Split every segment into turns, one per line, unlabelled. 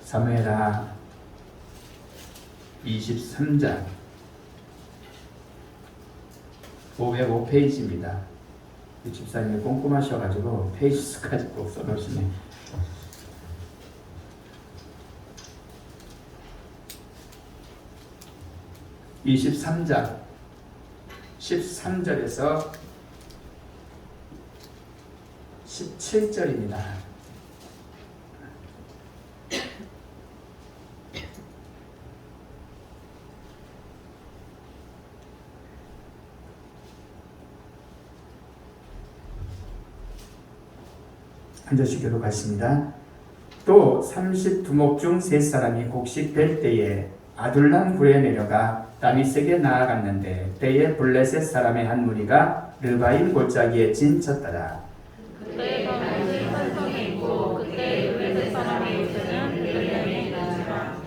사무엘하 23장 505페이지입니다. 집사님이 꼼꼼하셔가지고 페이지 수까지 꼭 써놓으시네. (23장) 13절에서 17절입니다. 한 절씩 교독하겠습니다. 또 32목 중 3사람이 곡식 될 때에 아둘람 굴에 내려가 다윗에게 나아갔는데 때에 블레셋 사람의 한 무리가 르바임 골짜기에 진쳤더라.
그때 다윗이 산성에 있고 그때 블레셋 사람의 요새는 베들레헴에 있는지라.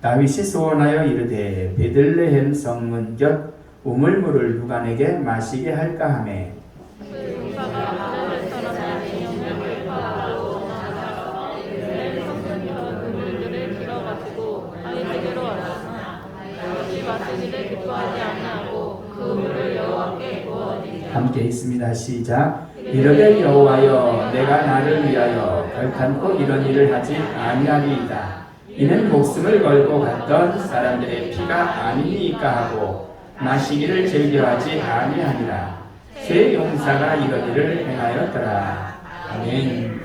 다윗이 소원하여 이르되 베들레헴 성문 곁 우물물을 누가 내게 마시게 할까 하매
그 용사가 블레셋 사람의 진영을 파하고 나아가서 베들레헴 성문 곁 우물들을 길어가지고 다윗에게로 왔으나 다윗이 마시기를 기뻐하지 아니하고 그 물을 여호와께 부어드리니라.
함께 있습니다. 시작. 이르되 여호와여 내가 나를 위하여 결탄코 이런 일을 하지 아니하리이다. 이는 목숨을 걸고 갔던 사람들의 피가 아니니까 하고 마시기를 즐겨하지 아니하니라. 새 용사가 이런 일을 행하였더라. 아멘.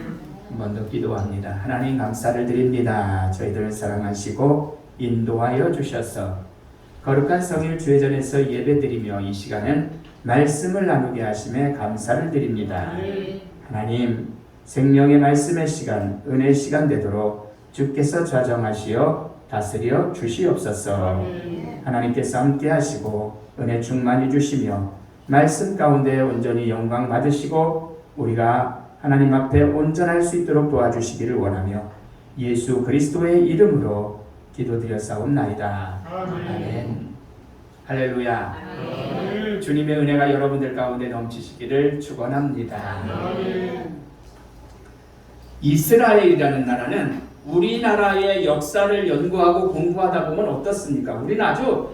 한 번 더 기도합니다. 하나님 감사를 드립니다. 저희들을 사랑하시고 인도하여 주셔서 거룩한 성일 주회전에서 예배드리며 이 시간은 말씀을 나누게 하심에 감사를 드립니다. 하나님 생명의 말씀의 시간, 은혜의 시간 되도록 주께서 좌정하시어 다스려 주시옵소서. 하나님께서 함께 하시고 은혜 충만히 주시며 말씀 가운데 온전히 영광 받으시고 우리가 하나님 앞에 온전할 수 있도록 도와주시기를 원하며 예수 그리스도의 이름으로 기도드렸사옵나이다. 아멘. 할렐루야. 아멘. 주님의 은혜가 여러분들 가운데 넘치시기를 축원합니다. 이스라엘이라는 나라는 우리나라의 역사를 연구하고 공부하다 보면 어떻습니까? 우리는 아주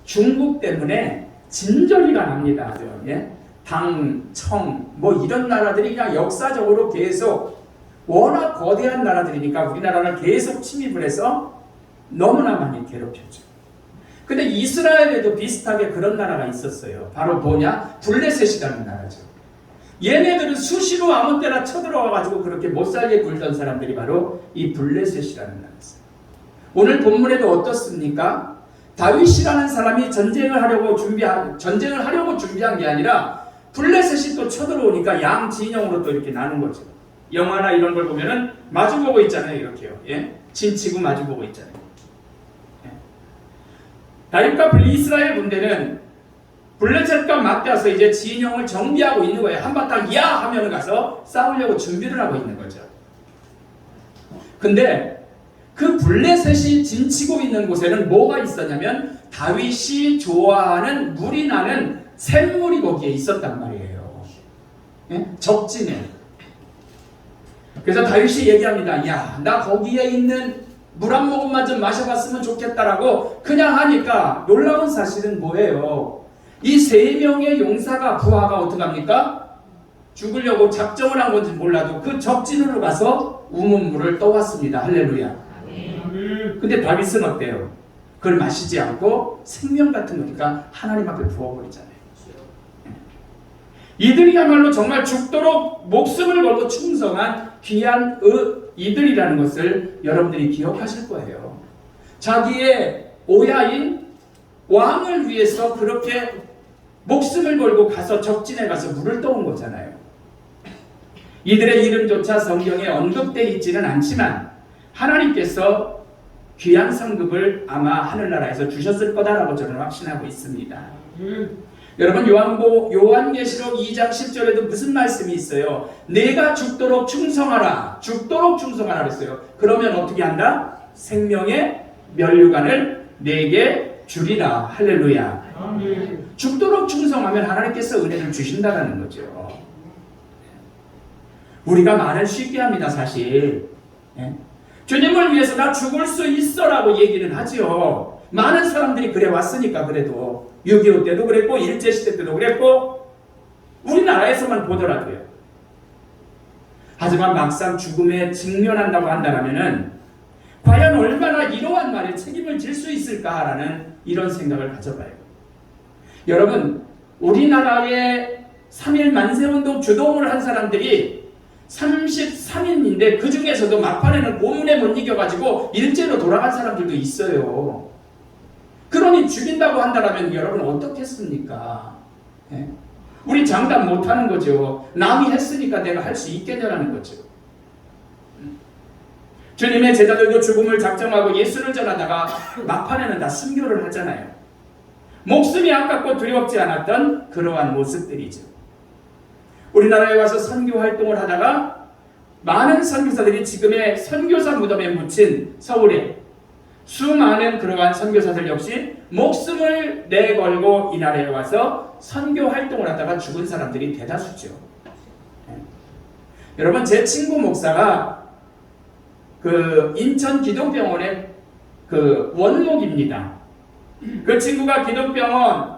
중국 때문에 진저리가 납니다. 예? 당, 청, 뭐 이런 나라들이 그냥 역사적으로 계속 워낙 거대한 나라들이니까 우리나라를 계속 침입을 해서 너무나 많이 괴롭혔죠. 근데 이스라엘에도 비슷하게 그런 나라가 있었어요. 바로 뭐냐? 블레셋이라는 나라죠. 얘네들은 수시로 아무 때나 쳐들어와가지고 그렇게 못살게 굴던 사람들이 바로 이 블레셋이라는 나라였어요. 오늘 본문에도 어떻습니까? 다윗이라는 사람이 전쟁을 하려고 준비한 게 아니라 블레셋이 또 쳐들어오니까 양 진영으로 또 이렇게 나눈 거죠. 영화나 이런 걸 보면은 마주보고 있잖아요. 이렇게요. 예? 진치고 마주보고 있잖아요. 예. 다윗과 이스라엘 군대는 블레셋과 맞대어서 이제 진영을 정비하고 있는 거예요. 한바탕 야 하면 가서 싸우려고 준비를 하고 있는 거죠. 근데 그 블레셋이 진치고 있는 곳에는 뭐가 있었냐면 다윗이 좋아하는 물이 나는 샘물이 거기에 있었단 말이에요. 예? 적진에. 그래서 다윗이 얘기합니다. 야, 나 거기에 있는 물 한 모금만 좀 마셔봤으면 좋겠다라고 그냥 하니까 놀라운 사실은 뭐예요? 이 3명의 용사가 부하가 어떡합니까? 죽으려고 작정을 한 건지 몰라도 그 적진으로 가서 우문물을 떠왔습니다. 할렐루야. 근데 다윗은 어때요? 그걸 마시지 않고 생명 같은 거니까 하나님 앞에 부어버리잖아요. 이들이야말로 정말 죽도록 목숨을 걸고 충성한 귀한 이들이라는 것을 여러분들이 기억하실 거예요. 자기의 오야인 왕을 위해서 그렇게 목숨을 걸고 가서 적진에 가서 물을 떠온 거잖아요. 이들의 이름조차 성경에 언급되어 있지는 않지만 하나님께서 귀한 상급을 아마 하늘나라에서 주셨을 거다라고 저는 확신하고 있습니다. 여러분 요한계시록 2장 10절에도 무슨 말씀이 있어요? 내가 죽도록 충성하라. 죽도록 충성하라 그랬어요. 그러면 어떻게 한다? 생명의 면류관을 내게 주리라. 할렐루야. 죽도록 충성하면 하나님께서 은혜를 주신다는 거죠. 우리가 말을 쉽게 합니다. 사실 주님을 위해서 나 죽을 수 있어라고 얘기는 하지요. 많은 사람들이 그래 왔으니까. 그래도 6.25 때도 그랬고 일제시대 때도 그랬고 우리나라에서만 보더라도요. 하지만 막상 죽음에 직면한다고 한다면은 과연 얼마나 이러한 말에 책임을 질 수 있을까라는 이런 생각을 가져봐요. 여러분, 우리나라의 3.1 만세운동 주동을 한 사람들이 33인인데 그 중에서도 막판에는 고문에 못 이겨가지고 일제로 돌아간 사람들도 있어요. 그러니 죽인다고 한다면 여러분 어떻겠습니까? 예? 우리 장담 못하는 거죠. 남이 했으니까 내가 할 수 있겠냐라는 거죠. 주님의 제자들도 죽음을 작정하고 예수를 전하다가 막판에는 다 순교를 하잖아요. 목숨이 아깝고 두렵지 않았던 그러한 모습들이죠. 우리나라에 와서 선교 활동을 하다가 많은 선교사들이 지금의 선교사 무덤에 묻힌 서울에 수많은 그러한 선교사들 역시 목숨을 내걸고 이 나라에 와서 선교 활동을 하다가 죽은 사람들이 대다수죠. 여러분, 제 친구 목사가 그 인천 기독병원의 그 원목입니다. 그 친구가 기독병원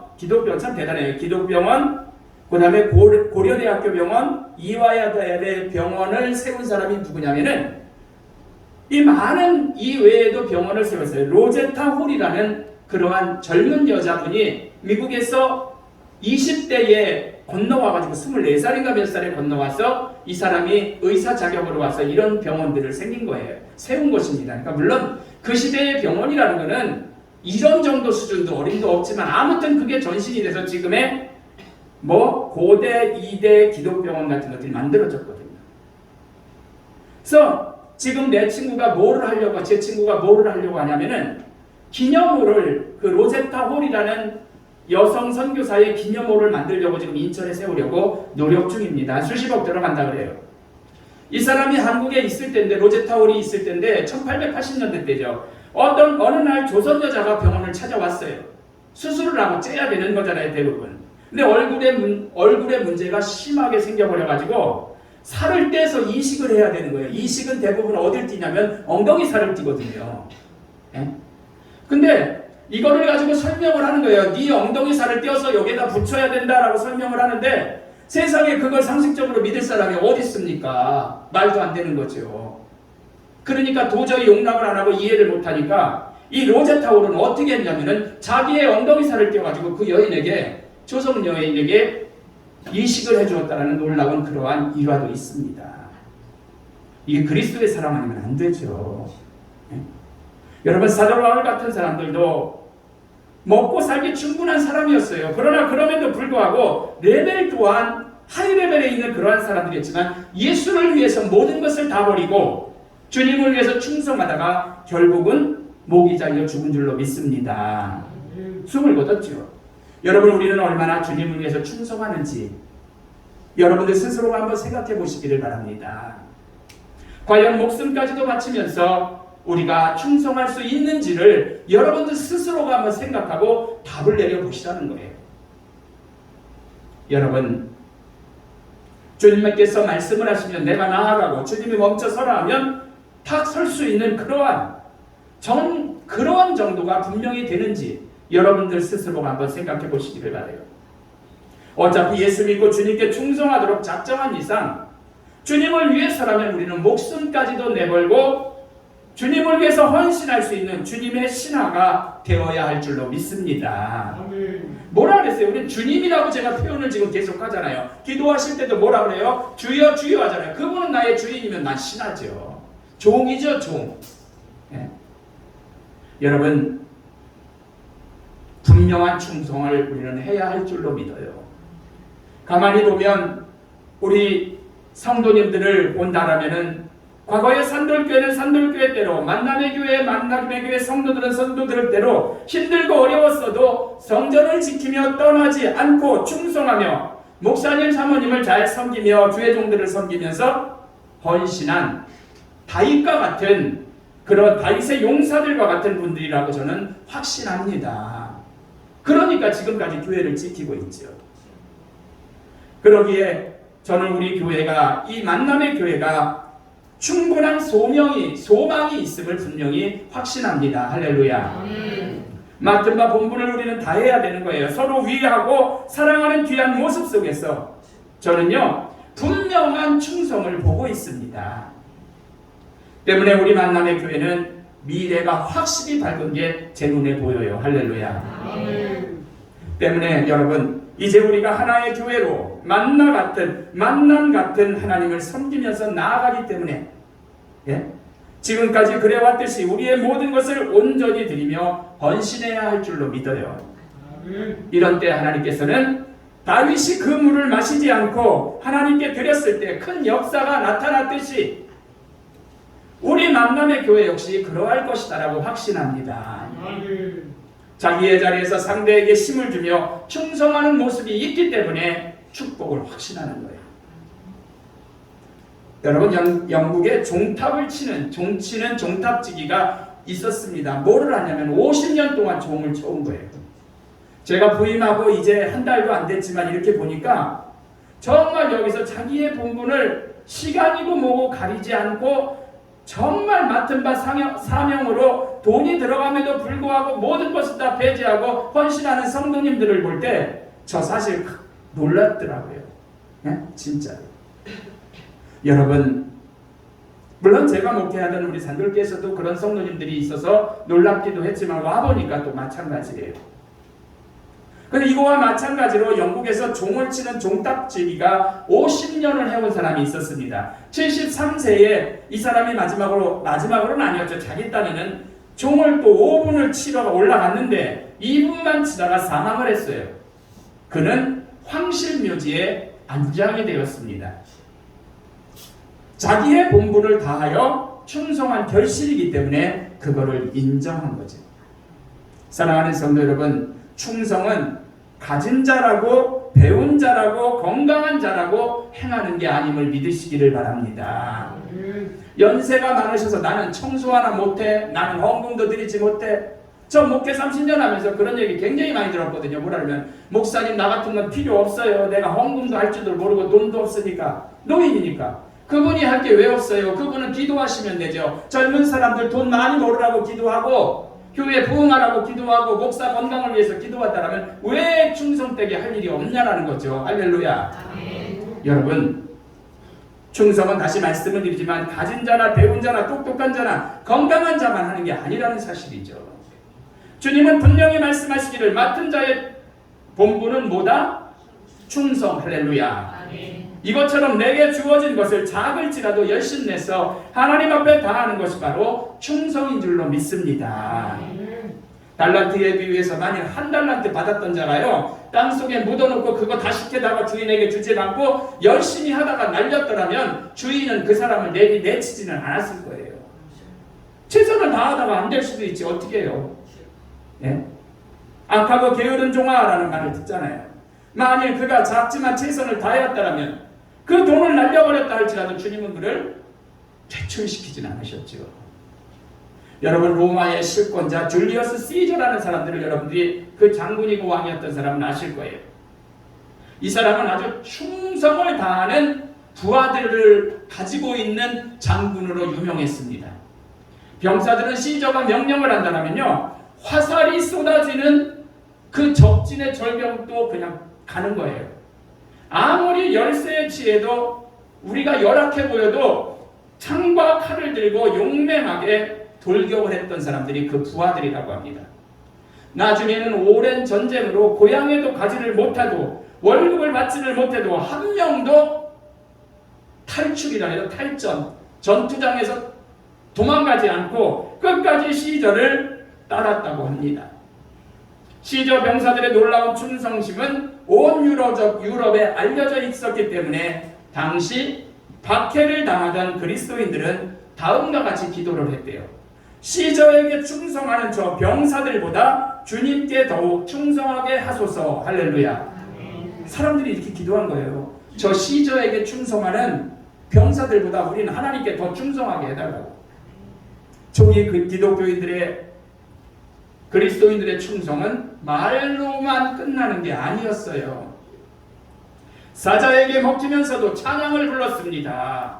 참 대단해요. 기독병원, 그 다음에 고려대학교 병원, 이화여대 병원을 세운 사람이 누구냐면은 이 많은 이 외에도 병원을 세웠어요. 로제타 홀이라는 그러한 젊은 여자분이 미국에서 20대에 건너와가지고 24살인가 몇 살에 건너와서 이 사람이 의사 자격으로 와서 이런 병원들을 생긴 거예요. 세운 것입니다. 그러니까 물론 그 시대의 병원이라는 거는 이런 정도 수준도 어림도 없지만 아무튼 그게 전신이 돼서 지금의 뭐 고대, 이대 기독병원 같은 것들이 만들어졌거든요. 그래서 지금 제 친구가 뭐를 하려고 하냐면은 기념홀을, 그 로제타 홀이라는 여성 선교사의 기념홀을 만들려고 지금 인천에 세우려고 노력 중입니다. 수십억 들어간다 그래요. 이 사람이 한국에 있을 때인데, 로제타 홀이 있을 때인데 1880년대 때죠. 어느 날 조선 여자가 병원을 찾아왔어요. 수술을 하고 째야 되는 거잖아요, 대부분. 근데 얼굴에 문제가 심하게 생겨버려가지고 살을 떼서 이식을 해야 되는 거예요. 이식은 대부분 어딜 띄냐면 엉덩이 살을 띄거든요. 예? 근데 이거를 가지고 설명을 하는 거예요. 네 엉덩이 살을 떼어서 여기에다 붙여야 된다라고 설명을 하는데 세상에 그걸 상식적으로 믿을 사람이 어디 있습니까? 말도 안 되는 거죠. 그러니까 도저히 용납을 안 하고 이해를 못하니까 이 로제타홀은 어떻게 했냐면은 자기의 엉덩이 살을 떼어가지고 그 여인에게, 조선 여인에게 이식을 해주었다는 놀라운 그러한 일화도 있습니다. 이게 그리스도의 사랑 아니면 안 되죠. 네? 여러분, 사도 바울 같은 사람들도 먹고 살기 충분한 사람이었어요. 그러나 그럼에도 불구하고 레벨 또한 하이 레벨에 있는 그러한 사람들이었지만 예수를 위해서 모든 것을 다 버리고 주님을 위해서 충성하다가 결국은 목이 잘려 죽은 줄로 믿습니다. 숨을 거뒀죠. 여러분, 우리는 얼마나 주님을 위해서 충성하는지 여러분들 스스로가 한번 생각해 보시기를 바랍니다. 과연 목숨까지도 바치면서 우리가 충성할 수 있는지를 여러분들 스스로가 한번 생각하고 답을 내려보시라는 거예요. 여러분, 주님께서 말씀을 하시면 내가 나아가고 주님이 멈춰서라 하면 탁 설 수 있는 그러한 정도가 분명히 되는지 여러분들 스스로가 한번 생각해 보시기를 바라요. 어차피 예수 믿고 주님께 충성하도록 작정한 이상 주님을 위해서라면 우리는 목숨까지도 내걸고 주님을 위해서 헌신할 수 있는 주님의 신하가 되어야 할 줄로 믿습니다. 뭐라 그랬어요? 우리 주님이라고 제가 표현을 지금 계속 하잖아요. 기도하실 때도 뭐라 그래요? 주여 주여 하잖아요. 그분은 나의 주인이면 난 신하죠. 종이죠, 종. 네. 여러분, 분명한 충성을 우리는 해야 할 줄로 믿어요. 가만히 보면 우리 성도님들을 본다라면은 과거의 산돌교회는 산돌교회대로, 만남의 교회 성도들은 성도들대로 힘들고 어려웠어도 성전을 지키며 떠나지 않고 충성하며 목사님 사모님을 잘 섬기며 주의 종들을 섬기면서 헌신한 다윗과 같은 그런 다윗의 용사들과 같은 분들이라고 저는 확신합니다. 그러니까 지금까지 교회를 지키고 있죠. 그러기에 저는 우리 교회가, 이 만남의 교회가 충분한 소망이 있음을 분명히 확신합니다. 할렐루야. 맡은 바 본분을 우리는 다 해야 되는 거예요. 서로 위하고 사랑하는 귀한 모습 속에서 저는요 분명한 충성을 보고 있습니다. 때문에 우리 만남의 교회는 미래가 확실히 밝은 게 제 눈에 보여요. 할렐루야. 때문에 여러분 이제 우리가 하나의 교회로 만남 같은 하나님을 섬기면서 나아가기 때문에 지금까지 그래왔듯이 우리의 모든 것을 온전히 드리며 헌신해야 할 줄로 믿어요. 이런 때 하나님께서는 다윗이 그 물을 마시지 않고 하나님께 드렸을 때 큰 역사가 나타났듯이 우리 만남의 교회 역시 그러할 것이다라고 확신합니다. 자기의 자리에서 상대에게 힘을 주며 충성하는 모습이 있기 때문에 축복을 확신하는 거예요. 여러분 영국에 종탑을 치는 종탑지기가 있었습니다. 뭐를 하냐면 50년 동안 종을 쳐온 거예요. 제가 부임하고 이제 한 달도 안 됐지만 이렇게 보니까 정말 여기서 자기의 본분을 시간이고 뭐고 가리지 않고 정말 맡은 바 사명으로 돈이 들어감에도 불구하고 모든 것을 다 배제하고 헌신하는 성도님들을 볼 때 저 사실 놀랐더라고요. 진짜로. 여러분 물론 제가 목회하던 우리 산돌교에서도 그런 성도님들이 있어서 놀랍기도 했지만 와보니까 또 마찬가지예요. 근데 이거와 마찬가지로 영국에서 종을 치는 종탑지기가 50년을 해온 사람이 있었습니다. 73세에 이 사람이 마지막으로는 아니었죠. 자기 딴에는 종을 또 5분을 치러 올라갔는데 2분만 치다가 사망을 했어요. 그는 황실묘지에 안장이 되었습니다. 자기의 본분을 다하여 충성한 결실이기 때문에 그거를 인정한 거죠. 사랑하는 성도 여러분, 충성은 가진 자라고 배운 자라고 건강한 자라고 행하는 게 아님을 믿으시기를 바랍니다. 연세가 많으셔서 나는 청소 하나 못해, 나는 헌금도 드리지 못해. 저 목회 30년 하면서 그런 얘기 굉장히 많이 들었거든요. 뭐라면 목사님 나 같은 건 필요 없어요. 내가 헌금도 할 줄도 모르고 돈도 없으니까. 노인이니까. 그분이 할 게 왜 없어요? 그분은 기도하시면 되죠. 젊은 사람들 돈 많이 벌으라고 기도하고 교회 부흥하라고 기도하고 목사 건강을 위해서 기도한다면 왜 충성되게 할 일이 없냐라는 거죠. 할렐루야. 여러분 충성은 다시 말씀을 드리지만 가진 자나 배운 자나 똑똑한 자나 건강한 자만 하는 게 아니라는 사실이죠. 주님은 분명히 말씀하시기를 맡은 자의 본분은 뭐다? 충성. 할렐루야. 이것처럼 내게 주어진 것을 작을지라도 열심 내서 하나님 앞에 다하는 것이 바로 충성인 줄로 믿습니다. 달란트에 비유해서 만일 한 달란트 받았던 자가요 땅속에 묻어놓고 그거 다시 캐다가 주인에게 주지 않고 열심히 하다가 날렸더라면 주인은 그 사람을 내치지는 않았을 거예요. 최선을 다하다가 안 될 수도 있지. 어떻게 해요? 악하고 게으른 종아라는 말을 듣잖아요. 만일 그가 작지만 최선을 다하였다면 그 돈을 날려버렸다 할지라도 주님은 그를 퇴출시키진 않으셨죠. 여러분 로마의 실권자 줄리어스 시저라는 사람들을 여러분들이 그 장군이고 왕이었던 사람은 아실 거예요. 이 사람은 아주 충성을 다하는 부하들을 가지고 있는 장군으로 유명했습니다. 병사들은 시저가 명령을 한다면요 화살이 쏟아지는 그 적진의 절벽도 그냥 가는 거예요. 아무리 열세에 취해도 우리가 열악해 보여도 창과 칼을 들고 용맹하게 돌격을 했던 사람들이 그 부하들이라고 합니다. 나중에는 오랜 전쟁으로 고향에도 가지를 못하고 월급을 받지를 못해도 한 명도 탈출이라 해서 탈전, 전투장에서 도망가지 않고 끝까지 시저를 따랐다고 합니다. 시저 병사들의 놀라운 충성심은 온 유럽에 알려져 있었기 때문에 당시 박해를 당하던 그리스도인들은 다음과 같이 기도를 했대요. 시저에게 충성하는 저 병사들보다 주님께 더욱 충성하게 하소서. 할렐루야. 사람들이 이렇게 기도한 거예요. 저 시저에게 충성하는 병사들보다 우리는 하나님께 더 충성하게 해달라고. 초기 그 기독교인들의 그리스도인들의 충성은 말로만 끝나는 게 아니었어요. 사자에게 먹히면서도 찬양을 불렀습니다.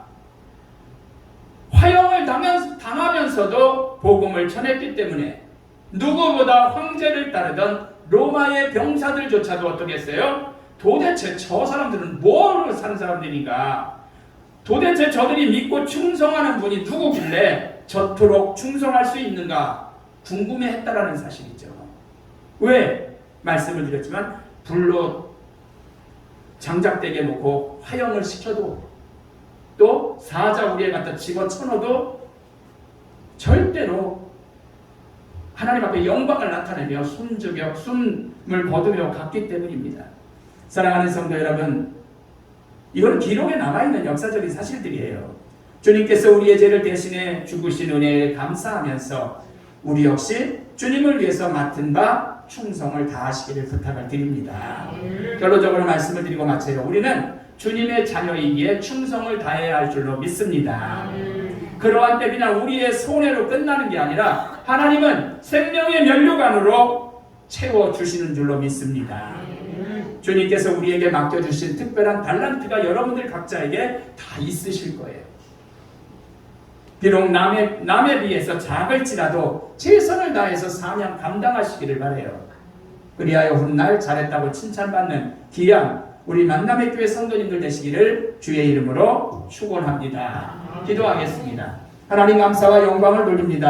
화형을 당하면서도 복음을 전했기 때문에 누구보다 황제를 따르던 로마의 병사들조차도 어떻게 했어요? 도대체 저 사람들은 뭐로 사는 사람들인가? 도대체 저들이 믿고 충성하는 분이 누구길래 저토록 충성할 수 있는가? 궁금해했다라는 사실이죠. 왜? 말씀을 드렸지만 불로 장작대게 놓고 화형을 시켜도 또 사자우리에 갖다 집어쳐넣어도 절대로 하나님 앞에 영광을 나타내며 숨을 거두며 갔기 때문입니다. 사랑하는 성도 여러분, 이건 기록에 남아있는 역사적인 사실들이에요. 주님께서 우리의 죄를 대신해 죽으신 은혜에 감사하면서 우리 역시 주님을 위해서 맡은 바 충성을 다하시기를 부탁을 드립니다. 결론적으로 말씀을 드리고 마쳐요. 우리는 주님의 자녀이기에 충성을 다해야 할 줄로 믿습니다. 그러한 때 그냥 우리의 손해로 끝나는 게 아니라 하나님은 생명의 면류관으로 채워주시는 줄로 믿습니다. 주님께서 우리에게 맡겨주신 특별한 달란트가 여러분들 각자에게 다 있으실 거예요. 비록 남에 비해서 작을지라도 최선을 다해서 사명 감당하시기를 바라요. 그리하여 훗날 잘했다고 칭찬받는 귀한 우리 만남의 교회 성도님들 되시기를 주의 이름으로 축원합니다. 기도하겠습니다. 하나님 감사와 영광을 돌립니다.